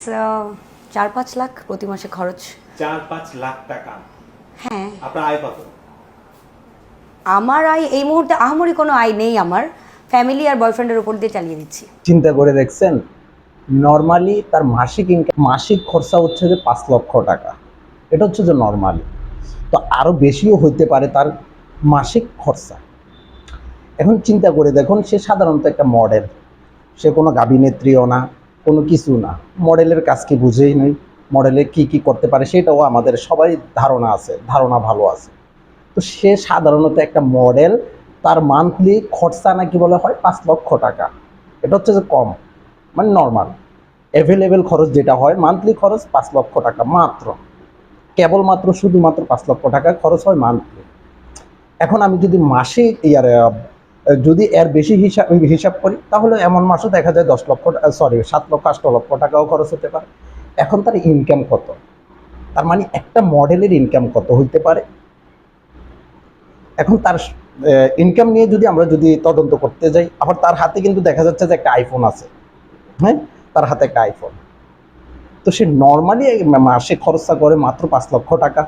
4-5 লাখ প্রতি মাসে খরচ। 4-5 লাখ টাকা। হ্যাঁ, আপনার আয় কত? আমার আয় এই মুহূর্তে আহামরি কোনো আয় নেই, আমার ফ্যামিলি আর বয়ফ্রেন্ডের উপর দিয়ে চালিয়ে দিচ্ছি। চিন্তা করে দেখছেন, নর্মালি তার মাসিক ইনকাম, মাসিক খরচা হচ্ছে যে 5 লক্ষ টাকা। এটা হচ্ছে যে নর্মালি, তো আরও বেশিও হইতে পারে তার মাসিক খরচা। এখন চিন্তা করে দেখুন, সে সাধারণত একটা মডেল, সে কোনো গাভিনেত্রীও না, কোনো কিছু না, মডেলের কাজ কি বুঝেই নেই, মডেলে কি কি করতে পারে সেটাও আমাদের সবাই ধারণা আছে, ধারণা ভালো আছে। তো সে সাধারণত একটা মডেল, তার মান্থলি খরচা নাকি বলা হয় 5 লক্ষ টাকা। এটা হচ্ছে যে কম, মানে নর্মাল অ্যাভেলেবেল খরচ যেটা হয়, মান্থলি খরচ 5 লক্ষ টাকা মাত্র, কেবলমাত্র শুধুমাত্র 5 লক্ষ টাকা খরচ হয় মান্থলি। এখন আমি যদি মাসে যদি এর বেশি হিসাব করি, তাহলে এমন মাসও দেখা যায় 7 লক্ষ 8 লক্ষ টাকাও খরচ হতে পারে। এখন তার ইনকাম কত, তার মানে একটা মডেলের ইনকাম কত হইতে পারে। এখন তার ইনকাম নিয়ে যদি আমরা তদন্ত করতে যাই, আবার তার হাতে কিন্তু দেখা যাচ্ছে যে একটা আইফোন আছে, হ্যাঁ, তার হাতে একটা আইফোন। তো সে নর্মালি মাসে খরচা করে মাত্র 5 লক্ষ টাকা,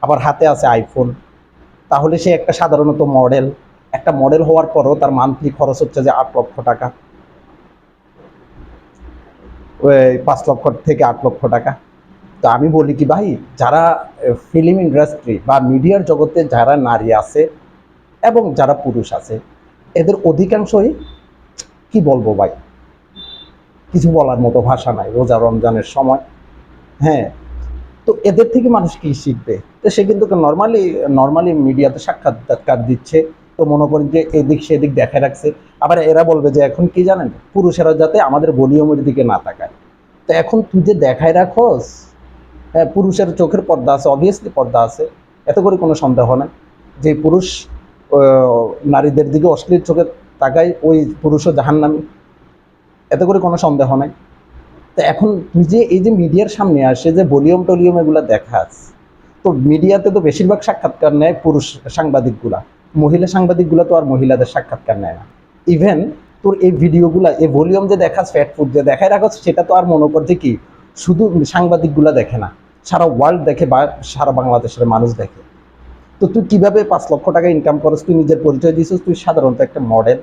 আবার হাতে আছে আইফোন। তাহলে সে একটা সাধারণত মডেল, একটা মডেল হওয়ার পরও তার মান্থলি খরচ হচ্ছে যে 8 লক্ষ টাকা, 5 লক্ষ থেকে 8 লক্ষ টাকা। তো আমি বলি কি ভাই, যারা ফিল্ম ইন্ডাস্ট্রি বা মিডিয়ার জগতে যারা নারী আছে এবং যারা পুরুষ আছে, এদের অধিকাংশই, কি বলবো ভাই, কিছু বলার মতো ভাষা নাই। রোজা রমজানের সময়, তো এদের থেকে মানুষ কি শিখবে? তো সে কিন্তু নর্মালি মিডিয়াতে সাক্ষাৎকার দিচ্ছে, তো মনে করেন যে এদিক সেদিক দেখায় রাখছে। আবার এরা বলবে যে এখন কি জানেন, পুরুষেরা যাতে আমাদের ভলিউমের দিকে না তাকায়। তো এখন তুই যে দেখায় রাখোস, হ্যাঁ, পুরুষের চোখের পর্দা আছে, অবভিয়াসলি পর্দা আছে, এত করে কোনো সন্দেহ নেই। যে পুরুষ নারীদের দিকে অশ্লীল চোখে তাকায়, ওই পুরুষও জাহান্নামী, এত করে কোনো সন্দেহ নাই। তো এখন তুই যে এই যে মিডিয়ার সামনে আসে যে ভলিউম টলিউম এগুলো দেখাস, তো মিডিয়াতে তো বেশিরভাগ সাক্ষাৎকার নেয় পুরুষ সাংবাদিকগুলা, মহিলা সাংবাদিকগুলা তো আর মহিলাদের সাক্ষাৎকার নেয় না। ইভেন তোর এই ভিডিওগুলা, এই ভলিউম যে দেখাস, ফ্যাট ফুড যে দেখায় রাখস, সেটা তো আর মনে করছে কি শুধু সাংবাদিকগুলা দেখে না, সারা ওয়ার্ল্ড দেখে বা সারা বাংলাদেশের মানুষ দেখে। তো তুই কিভাবে 5 লক্ষ টাকা ইনকাম করস? তুই নিজের পরিচয় দিছিস তুই সাধারণত একটা মডেল,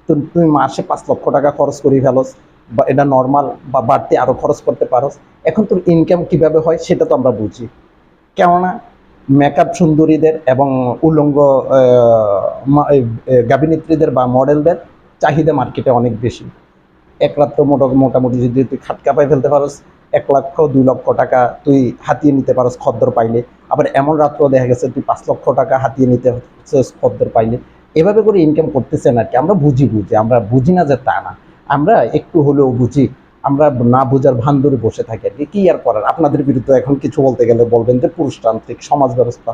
তো তুই মাসে 5 লক্ষ টাকা খরচ করি ফেলস, বা এটা নর্মাল, বা বাড়তি আরও খরচ করতে পারস। এখন তোর ইনকাম কিভাবে হয় সেটা তো আমরা বুঝি, কেননা মেকআপ সুন্দরীদের এবং উলঙ্গ গাভিনেত্রীদের বা মডেলদের চাহিদা মার্কেটে অনেক বেশি। এক রাত্র মোটামুটি যদি তুই খাটকা পাই ফেলতে পারস, 1 লক্ষ 2 লক্ষ টাকা তুই হাতিয়ে নিতে পারস খদ্দর পাইলে। আবার এমন রাত্র দেখা গেছে তুই 5 লক্ষ টাকা হাতিয়ে নিতে হচ্ছে খদ্দর পাইলে। এভাবে করে ইনকাম করতেছেন আর কি। আমরা বুঝি, আমরা বুঝি না যে তা না, আমরা একটু হলেও বুঝি। আমরা না বোঝার ভান ধরে বসে থাকি আর কি আর করার। আপনাদের বিরুদ্ধে এখন কিছু বলতে গেলে বলবেন যে পুরুষতান্ত্রিক সমাজ ব্যবস্থা।